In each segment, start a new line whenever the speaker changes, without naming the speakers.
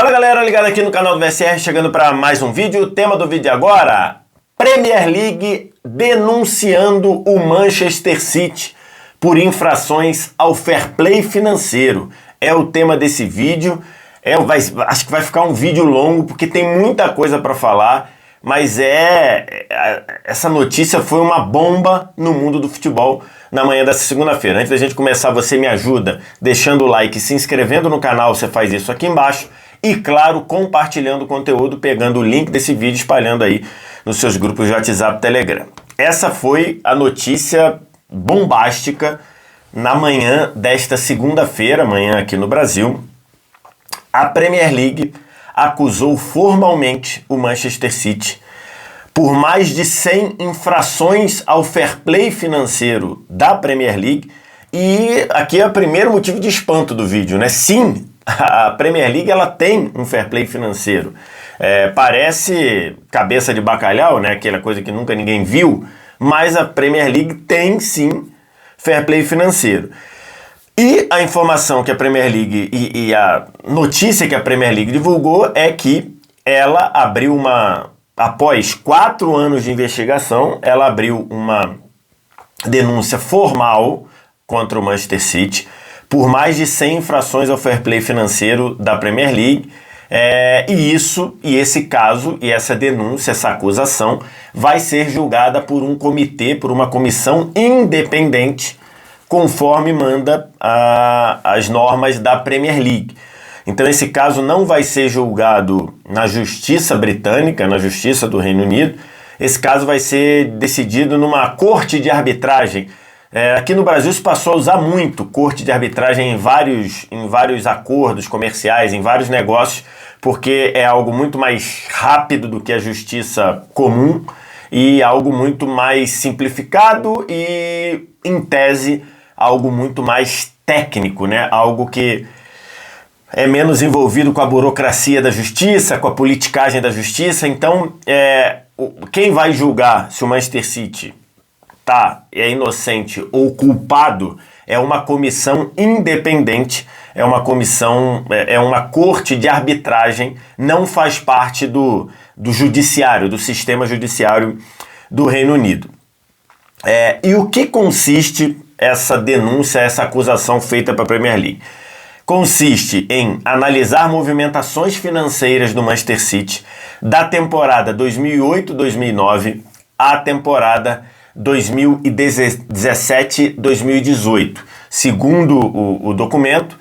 Fala galera, ligado aqui no canal do VSR, chegando para mais um vídeo. O tema do vídeo agora, Premier League denunciando o Manchester City por infrações ao fair play financeiro. É o tema desse vídeo. Acho que vai ficar um vídeo longo porque tem muita coisa para falar, mas essa notícia foi uma bomba no mundo do futebol na manhã dessa segunda-feira. Antes da gente começar, você me ajuda deixando o like, se inscrevendo no canal, você faz isso aqui embaixo. E, claro, compartilhando o conteúdo, pegando o link desse vídeo, espalhando aí nos seus grupos de WhatsApp e Telegram. Essa foi a notícia bombástica na manhã desta segunda-feira, amanhã aqui no Brasil. A Premier League acusou formalmente o Manchester City por mais de 100 infrações ao fair play financeiro da Premier League. E aqui é o primeiro motivo de espanto do vídeo, né? Sim, a Premier League ela tem um fair play financeiro. Parece cabeça de bacalhau, né? Aquela coisa que nunca ninguém viu, mas a Premier League tem sim fair play financeiro. E a informação que a Premier League e a notícia que a Premier League divulgou é que ela abriu após 4 anos de investigação, ela abriu uma denúncia formal contra o Manchester City por mais de 100 infrações ao fair play financeiro da Premier League. E esse caso, e essa denúncia, essa acusação, vai ser julgada por um comitê, por uma comissão independente, conforme manda as normas da Premier League. Então esse caso não vai ser julgado na Justiça Britânica, na Justiça do Reino Unido. Esse caso vai ser decidido numa corte de arbitragem. Aqui no Brasil se passou a usar muito corte de arbitragem em vários acordos comerciais, em vários negócios, porque é algo muito mais rápido do que a justiça comum e algo muito mais simplificado e, em tese, algo muito mais técnico, né? Algo que é menos envolvido com a burocracia da justiça, com a politicagem da justiça. Então, quem vai julgar se o Manchester City é inocente ou culpado é uma comissão independente, é uma corte de arbitragem, não faz parte do judiciário, do sistema judiciário do Reino Unido. E o que consiste essa denúncia, essa acusação feita para a Premier League? Consiste em analisar movimentações financeiras do Manchester City da temporada 2008-2009 à temporada 2017-2018. Segundo o documento,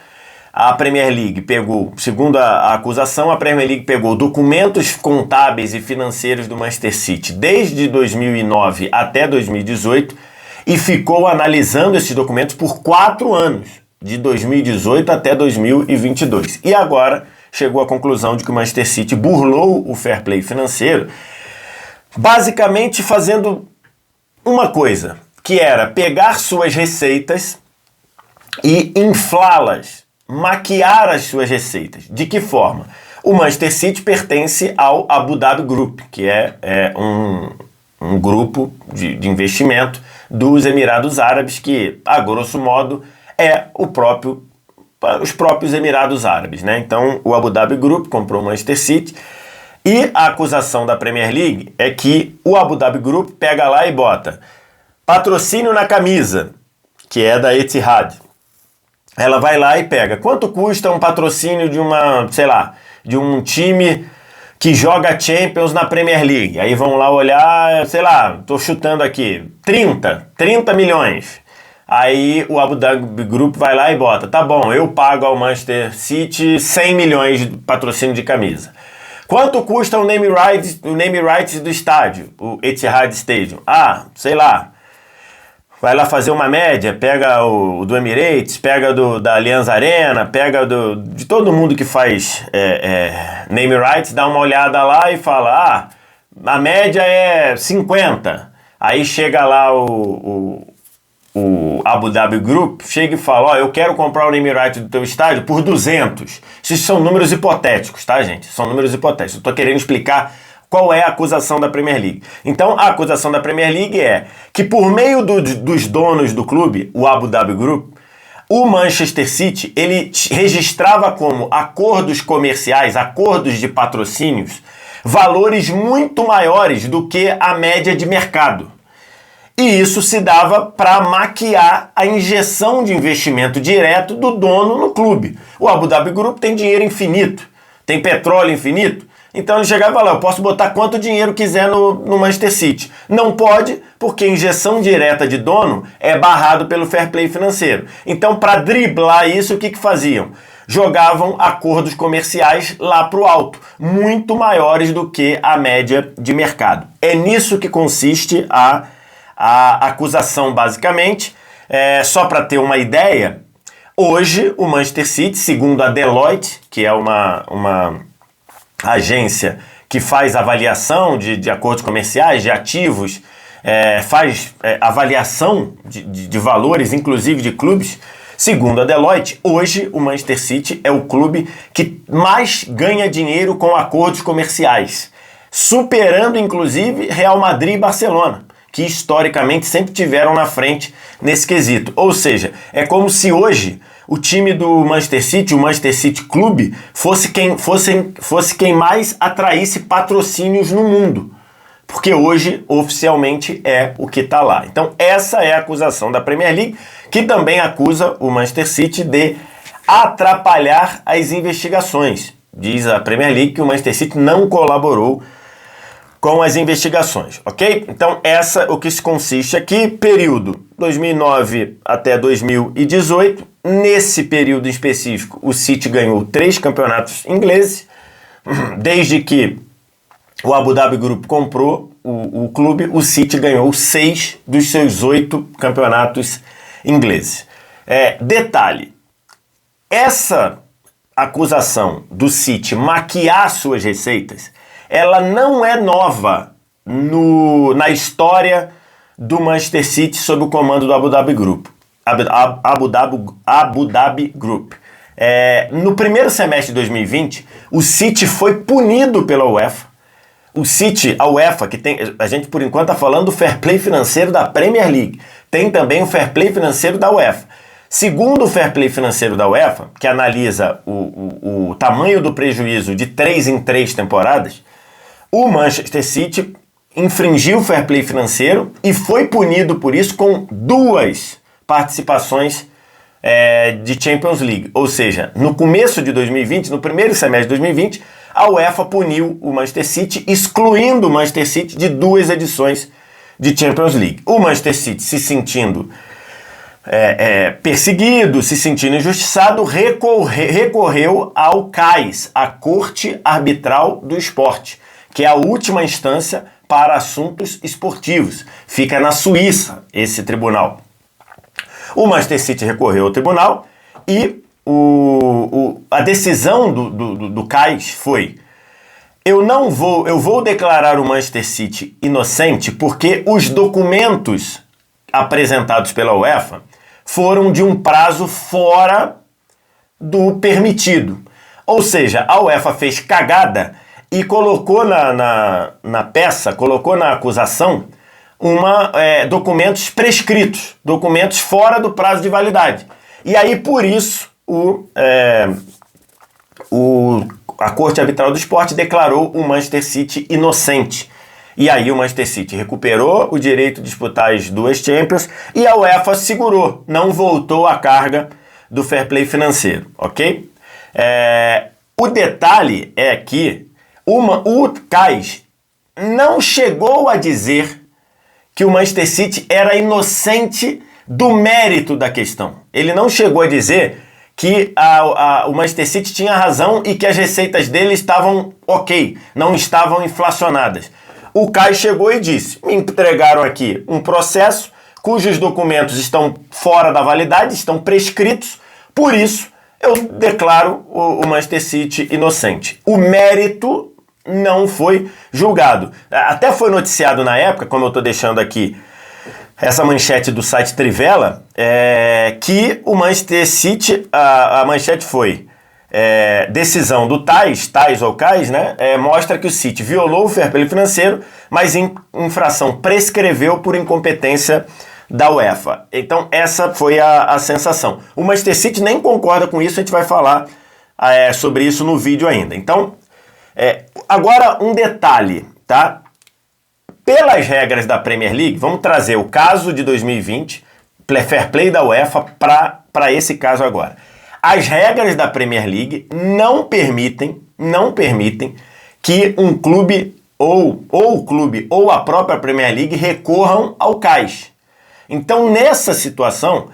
a Premier League pegou, segundo a acusação, a Premier League pegou documentos contábeis e financeiros do Manchester City desde 2009 até 2018 e ficou analisando esses documentos por 4 anos, de 2018 até 2022. E agora chegou à conclusão de que o Manchester City burlou o fair play financeiro, basicamente fazendo uma coisa, que era pegar suas receitas e inflá-las, maquiar as suas receitas. De que forma? O Manchester City pertence ao Abu Dhabi Group, que é um grupo de investimento dos Emirados Árabes, que, a grosso modo, é os próprios Emirados Árabes, né? Então, o Abu Dhabi Group comprou o Manchester City. E a acusação da Premier League é que o Abu Dhabi Group pega lá e bota patrocínio na camisa, que é da Etihad. Ela vai lá e pega quanto custa um patrocínio de um time que joga Champions na Premier League. Aí vão lá olhar, tô chutando aqui, 30 milhões. Aí o Abu Dhabi Group vai lá e bota, tá bom, eu pago ao Manchester City 100 milhões de patrocínio de camisa. Quanto custa o name rights do estádio, o Etihad Stadium? Vai lá fazer uma média, pega o do Emirates, pega da Allianz Arena, pega de todo mundo que faz name rights, dá uma olhada lá e fala, a média é 50. Aí chega lá o Abu Dhabi Group, chega e fala, eu quero comprar o name right do teu estádio por 200. Esses são números hipotéticos, tá, gente? São números hipotéticos. Eu tô querendo explicar qual é a acusação da Premier League. Então, a acusação da Premier League é que por meio dos donos do clube, o Abu Dhabi Group, O Manchester City, ele registrava como acordos comerciais, acordos de patrocínios, valores muito maiores do que a média de mercado. E isso se dava para maquiar a injeção de investimento direto do dono no clube. O Abu Dhabi Group tem dinheiro infinito, tem petróleo infinito, então ele chegava e falava, eu posso botar quanto dinheiro quiser no Manchester City. Não pode, porque injeção direta de dono é barrado pelo fair play financeiro. Então, para driblar isso, o que faziam? Jogavam acordos comerciais lá para o alto, muito maiores do que a média de mercado. É nisso que consiste a acusação, basicamente. Só para ter uma ideia, hoje o Manchester City, segundo a Deloitte, que é uma agência que faz avaliação de acordos comerciais, de ativos, faz avaliação de valores, inclusive de clubes. Segundo a Deloitte, hoje o Manchester City é o clube que mais ganha dinheiro com acordos comerciais, superando inclusive Real Madrid e Barcelona, que historicamente sempre tiveram na frente nesse quesito. Ou seja, é como se hoje o time do Manchester City, o Manchester City Clube, fosse quem mais atraísse patrocínios no mundo. Porque hoje, oficialmente, é o que está lá. Então, essa é a acusação da Premier League, que também acusa o Manchester City de atrapalhar as investigações. Diz a Premier League que o Manchester City não colaborou com as investigações, ok? Então, o que se consiste aqui, período 2009 até 2018. Nesse período específico, o City ganhou 3 campeonatos ingleses, desde que o Abu Dhabi Group comprou o clube, o City ganhou 6 dos seus 8 campeonatos ingleses. Detalhe, essa acusação do City maquiar suas receitas, ela não é nova na história do Manchester City sob o comando do Abu Dhabi Group. Abu Dhabi Group. No primeiro semestre de 2020, o City foi punido pela UEFA. A UEFA, que tem, a gente por enquanto está falando do fair play financeiro da Premier League, tem também o fair play financeiro da UEFA. Segundo o fair play financeiro da UEFA, que analisa o tamanho do prejuízo de 3 em 3 temporadas, o Manchester City infringiu o fair play financeiro e foi punido por isso com 2 participações de Champions League. Ou seja, no começo de 2020, no primeiro semestre de 2020, a UEFA puniu o Manchester City, excluindo o Manchester City de 2 edições de Champions League. O Manchester City, se sentindo perseguido, se sentindo injustiçado, recorreu ao CAIS, a Corte Arbitral do Esporte, que é a última instância para assuntos esportivos. Fica na Suíça esse tribunal. O Manchester City recorreu ao tribunal e a decisão do CAIS foi: eu vou declarar o Manchester City inocente porque os documentos apresentados pela UEFA foram de um prazo fora do permitido. Ou seja, a UEFA fez cagada e colocou na peça, colocou na acusação documentos prescritos, documentos fora do prazo de validade. E aí, por isso, a Corte Arbitral do Esporte declarou o Manchester City inocente. E aí o Manchester City recuperou o direito de disputar as 2 Champions e a UEFA segurou, não voltou à carga do fair play financeiro, ok? O detalhe é que o CAIS não chegou a dizer que o Manchester City era inocente do mérito da questão. Ele não chegou a dizer que o Manchester City tinha razão e que as receitas dele estavam ok, não estavam inflacionadas. O CAIS chegou e disse: me entregaram aqui um processo cujos documentos estão fora da validade, estão prescritos, por isso eu declaro o Manchester City inocente. O mérito não foi julgado. Até foi noticiado na época, como eu estou deixando aqui essa manchete do site Trivela, que o Manchester City, a manchete foi decisão do TAIS ou CAIS, né, mostra que o City violou o fair play financeiro, mas em infração prescreveu por incompetência da UEFA. Então essa foi a sensação. O Manchester City nem concorda com isso, a gente vai falar sobre isso no vídeo ainda. Então, agora um detalhe, tá? Pelas regras da Premier League, vamos trazer o caso de 2020, Fair Play da UEFA, para esse caso agora. As regras da Premier League não permitem que um clube ou o clube ou a própria Premier League recorram ao CAS. Então, nessa situação,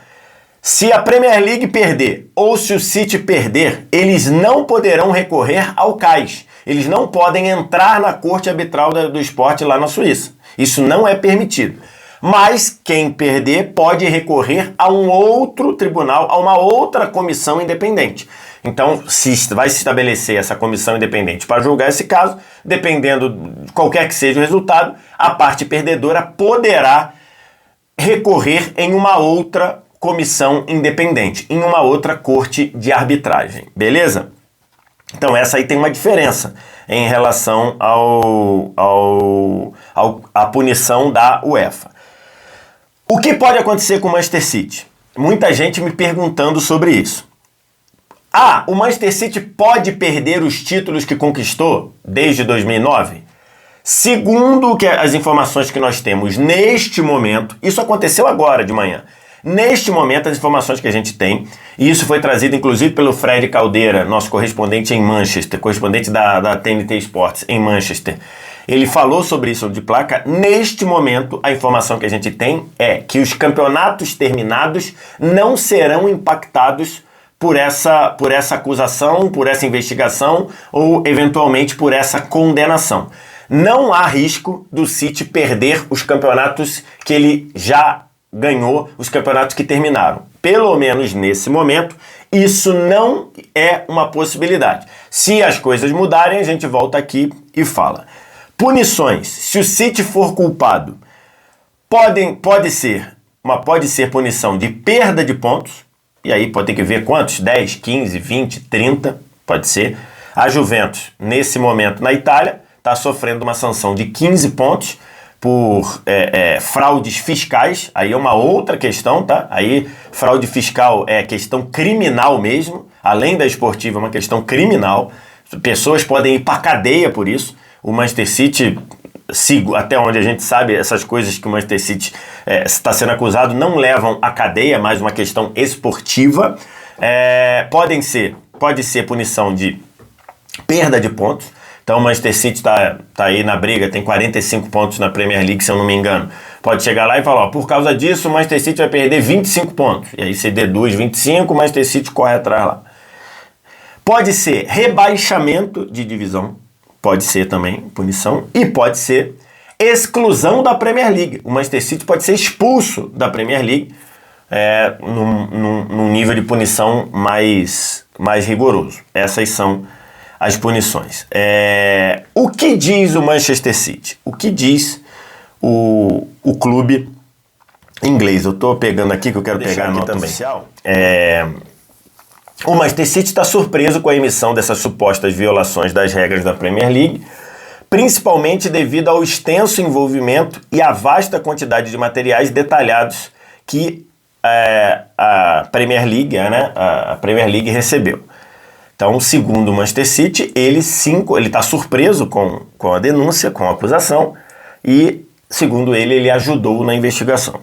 se a Premier League perder ou se o City perder, eles não poderão recorrer ao CAS. Eles não podem entrar na corte arbitral do esporte lá na Suíça. Isso não é permitido. Mas quem perder pode recorrer a um outro tribunal, a uma outra comissão independente. Então, vai se estabelecer essa comissão independente para julgar esse caso, dependendo de qualquer que seja o resultado, a parte perdedora poderá recorrer em uma outra comissão independente, em uma outra corte de arbitragem, beleza? Então essa aí tem uma diferença em relação à punição da UEFA. O que pode acontecer com o Manchester City? Muita gente me perguntando sobre isso. O Manchester City pode perder os títulos que conquistou desde 2009? Segundo as informações que nós temos neste momento, isso aconteceu agora de manhã. Neste momento, as informações que a gente tem, e isso foi trazido inclusive pelo Fred Caldeira, nosso correspondente em Manchester, correspondente da TNT Sports em Manchester. Ele falou sobre isso de placa. Neste momento, a informação que a gente tem é que os campeonatos terminados não serão impactados por essa acusação, por essa investigação ou, eventualmente, por essa condenação. Não há risco do City perder os campeonatos que ele já ganhou, os campeonatos que terminaram. Pelo menos nesse momento, isso não é uma possibilidade. Se as coisas mudarem, a gente volta aqui e fala. Punições. Se o City for culpado, pode ser punição de perda de pontos, e aí pode ter que ver quantos, 10, 15, 20, 30, pode ser. A Juventus, nesse momento na Itália, está sofrendo uma sanção de 15 pontos por fraudes fiscais. Aí é uma outra questão, tá? Aí fraude fiscal é questão criminal mesmo, além da esportiva, é uma questão criminal. Pessoas podem ir para cadeia por isso. O Manchester City, até onde a gente sabe, essas coisas que o Manchester City está sendo acusado não levam à cadeia, mas uma questão esportiva. Pode ser punição de perda de pontos. Então o Manchester City tá aí na briga, tem 45 pontos na Premier League, se eu não me engano. Pode chegar lá e falar, por causa disso o Manchester City vai perder 25 pontos. E aí você deduz 25, o Manchester City corre atrás lá. Pode ser rebaixamento de divisão, pode ser também punição, e pode ser exclusão da Premier League. O Manchester City pode ser expulso da Premier League num nível de punição mais rigoroso. Essas são as punições. O que diz o Manchester City? O que diz o clube inglês? Eu estou pegando aqui, que eu quero pegar a nota também. O Manchester City está surpreso com a emissão dessas supostas violações das regras da Premier League, principalmente devido ao extenso envolvimento e à vasta quantidade de materiais detalhados que a Premier League, a Premier League recebeu. Então, segundo o Manchester City, ele está surpreso com a denúncia, com a acusação, e, segundo ele ajudou na investigação.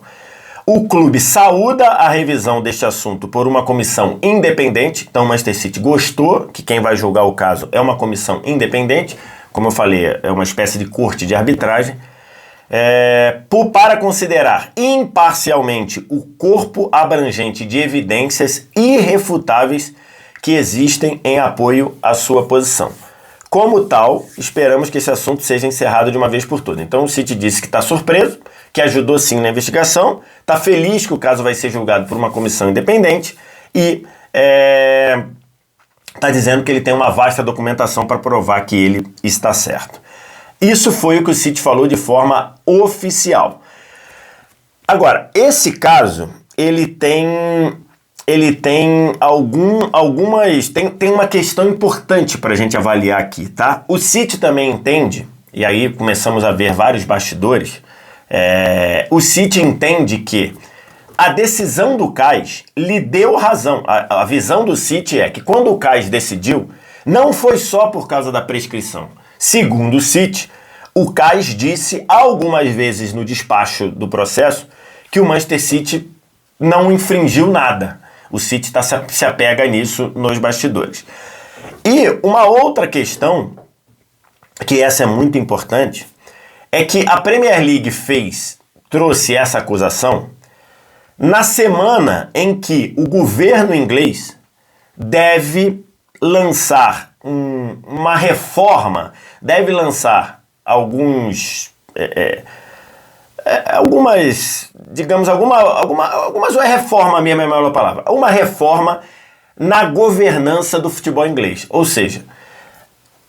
O clube saúda a revisão deste assunto por uma comissão independente. Então, o Manchester City gostou que quem vai julgar o caso é uma comissão independente. Como eu falei, é uma espécie de corte de arbitragem. Para considerar imparcialmente o corpo abrangente de evidências irrefutáveis que existem em apoio à sua posição. Como tal, esperamos que esse assunto seja encerrado de uma vez por todas. Então o City disse que está surpreso, que ajudou sim na investigação, está feliz que o caso vai ser julgado por uma comissão independente e está dizendo que ele tem uma vasta documentação para provar que ele está certo. Isso foi o que o City falou de forma oficial. Agora, esse caso, ele tem uma questão importante para a gente avaliar aqui, tá? O City também entende, e aí começamos a ver vários bastidores, o City entende que a decisão do CAS lhe deu razão. A visão do City é que quando o CAS decidiu, não foi só por causa da prescrição. Segundo o City, o CAS disse algumas vezes no despacho do processo que o Manchester City não infringiu nada. O City se apega nisso nos bastidores. E uma outra questão, que essa é muito importante, é que a Premier League trouxe essa acusação na semana em que o governo inglês deve lançar uma reforma, deve lançar algumas, digamos, algumas não é reforma mesmo, é a melhor palavra, uma reforma na governança do futebol inglês. Ou seja,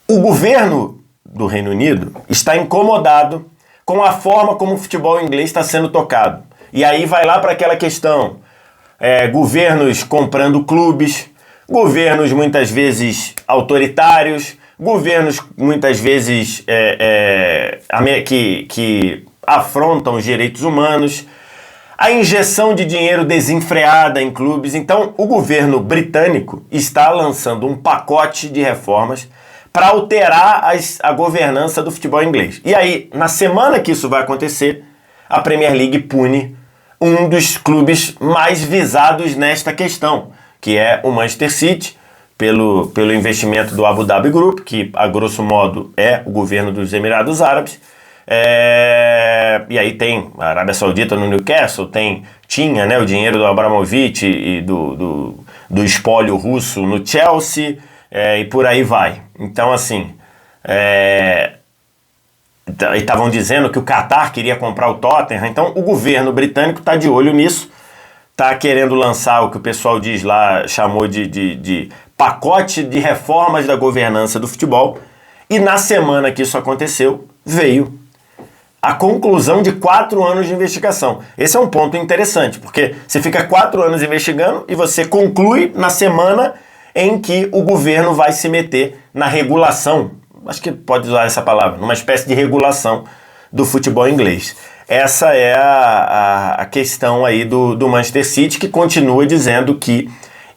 o governo do Reino Unido está incomodado com a forma como o futebol inglês está sendo tocado. E aí vai lá para aquela questão, governos comprando clubes, governos muitas vezes autoritários, governos muitas vezes que afrontam os direitos humanos, a injeção de dinheiro desenfreada em clubes. Então, o governo britânico está lançando um pacote de reformas para alterar a governança do futebol inglês. E aí, na semana que isso vai acontecer, a Premier League pune um dos clubes mais visados nesta questão, que é o Manchester City, pelo investimento do Abu Dhabi Group, que a grosso modo é o governo dos Emirados Árabes. E aí tem a Arábia Saudita no Newcastle, tinha, né, o dinheiro do Abramovich e do espólio russo no Chelsea, e por aí vai. Então, assim, estavam dizendo que o Qatar queria comprar o Tottenham. Então o governo britânico está de olho nisso, está querendo lançar o que o pessoal diz lá, chamou de pacote de reformas da governança do futebol. E na semana que isso aconteceu, veio a conclusão de 4 anos de investigação. Esse é um ponto interessante, porque você fica 4 anos investigando e você conclui na semana em que o governo vai se meter na regulação, acho que pode usar essa palavra, numa espécie de regulação do futebol inglês. Essa é a questão aí do Manchester City, que continua dizendo que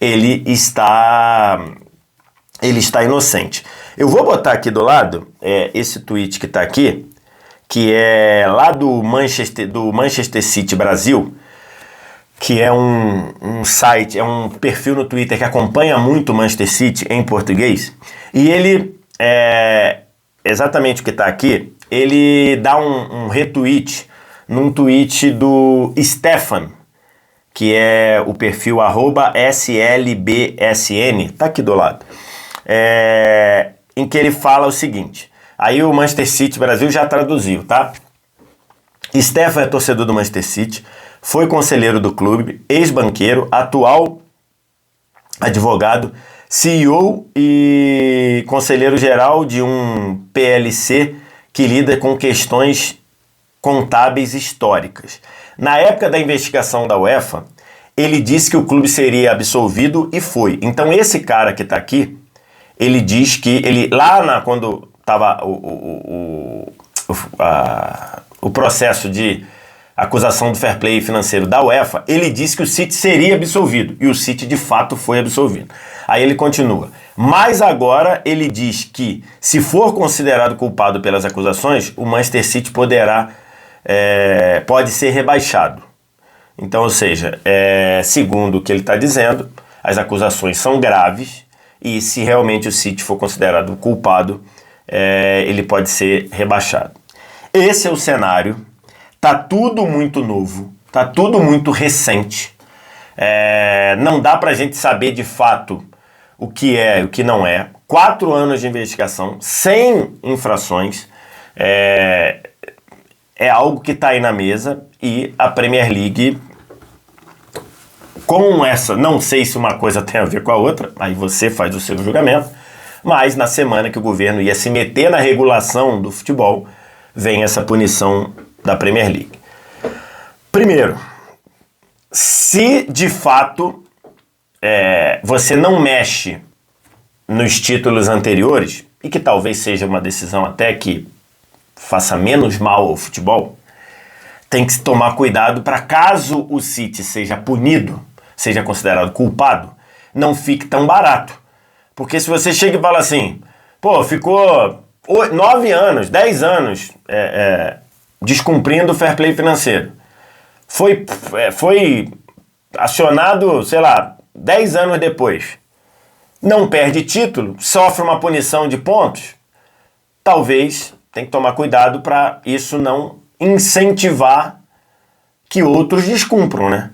ele está inocente. Eu vou botar aqui do lado esse tweet que está aqui, que é lá do Manchester City Brasil, que é um site, é um perfil no Twitter que acompanha muito o Manchester City em português, e ele, exatamente o que está aqui, ele dá um retweet num tweet do Stefan, que é o perfil @SLBSN, tá aqui do lado, em que ele fala o seguinte, aí o Manchester City Brasil já traduziu, tá? Stefan é torcedor do Manchester City, foi conselheiro do clube, ex-banqueiro, atual advogado, CEO e conselheiro geral de um PLC que lida com questões contábeis históricas. Na época da investigação da UEFA, ele disse que o clube seria absolvido e foi. Então esse cara que está aqui, ele diz que quando estava o processo de acusação do fair play financeiro da UEFA, ele disse que o City seria absolvido, e o City de fato foi absolvido. Aí ele continua, mas agora ele diz que, se for considerado culpado pelas acusações, o Manchester City pode ser rebaixado. Então, ou seja, segundo o que ele está dizendo, as acusações são graves, e se realmente o City for considerado culpado, ele pode ser rebaixado. Esse é o cenário. Tá tudo muito novo, tá tudo muito recente. Não dá pra gente saber de fato o que é e o que não é. 4 anos de investigação, sem infrações. É algo que tá aí na mesa, e a Premier League, com essa, não sei se uma coisa tem a ver com a outra, aí você faz o seu julgamento, mas na semana que o governo ia se meter na regulação do futebol, vem essa punição da Premier League. Primeiro, se de fato você não mexe nos títulos anteriores, e que talvez seja uma decisão até que faça menos mal ao futebol, tem que se tomar cuidado para caso o City seja punido, seja considerado culpado, não fique tão barato. Porque se você chega e fala assim, pô, ficou 9 anos, 10 anos descumprindo o fair play financeiro, foi acionado, sei lá, 10 anos depois, não perde título, sofre uma punição de pontos, talvez tem que tomar cuidado para isso não incentivar que outros descumpram, né?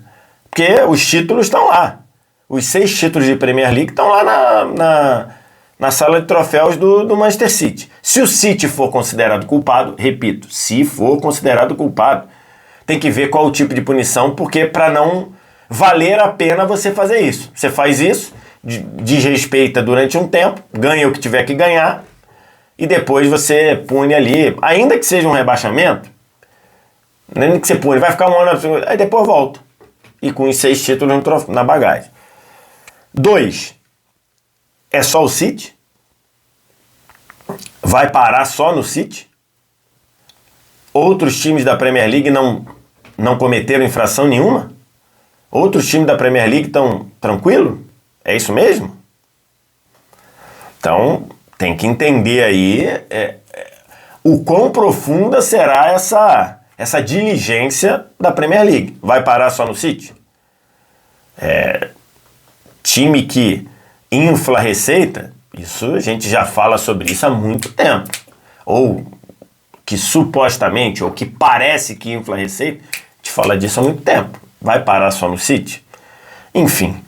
Porque os títulos estão lá. Os 6 títulos de Premier League estão lá na sala de troféus do Manchester City. Se o City for considerado culpado, repito, se for considerado culpado, tem que ver qual o tipo de punição, porque para não valer a pena você fazer isso. Você faz isso, desrespeita durante um tempo, ganha o que tiver que ganhar, e depois você pune ali, ainda que seja um rebaixamento, nem que você pune, vai ficar um ano, aí depois volta. E com os 6 títulos na bagagem. 2. É só o City? Vai parar só no City? Outros times da Premier League não cometeram infração nenhuma? Outros times da Premier League estão tranquilos? É isso mesmo? Então, tem que entender aí o quão profunda será essa diligência da Premier League. Vai parar só no City? Time que infla a receita, isso a gente já fala sobre isso há muito tempo. Ou que supostamente, ou que parece que infla a receita, a gente fala disso há muito tempo. Vai parar só no City? Enfim,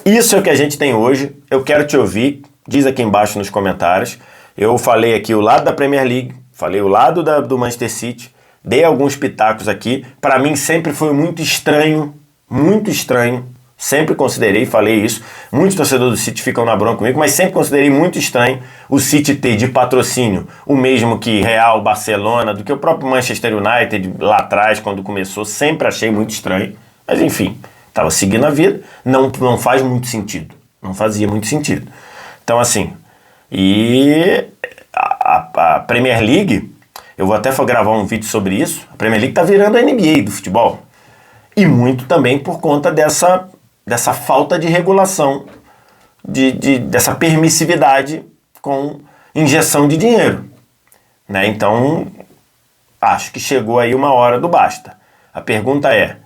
isso é o que a gente tem hoje. Eu quero te ouvir, diz aqui embaixo nos comentários. Eu falei aqui o lado da Premier League, falei o lado do Manchester City, dei alguns pitacos aqui. Para mim sempre foi muito estranho, sempre considerei, falei isso, muitos torcedores do City ficam na bronca comigo, mas sempre considerei muito estranho o City ter de patrocínio o mesmo que Real, Barcelona, do que o próprio Manchester United lá atrás, quando começou, sempre achei muito estranho. Mas enfim, estava seguindo a vida, não faz muito sentido, não fazia muito sentido. Então assim, e a Premier League, eu vou até gravar um vídeo sobre isso, a Premier League está virando a NBA do futebol. E muito também por conta dessa falta de regulação, dessa permissividade com injeção de dinheiro. Né? Então, acho que chegou aí uma hora do basta. A pergunta é,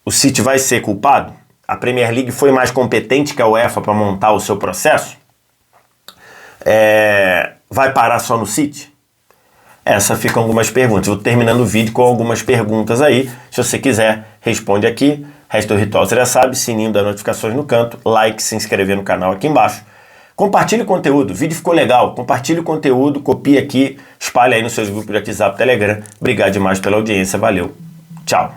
o City vai ser culpado? A Premier League foi mais competente que a UEFA para montar o seu processo? Vai parar só no City? Essas ficam algumas perguntas. Vou terminando o vídeo com algumas perguntas aí. Se você quiser, responde aqui. Resto do ritual você já sabe, sininho das notificações no canto, like, se inscrever no canal aqui embaixo. Compartilhe o conteúdo, o vídeo ficou legal, compartilhe o conteúdo, copie aqui, espalhe aí nos seus grupos de WhatsApp, Telegram. Obrigado demais pela audiência, valeu, tchau.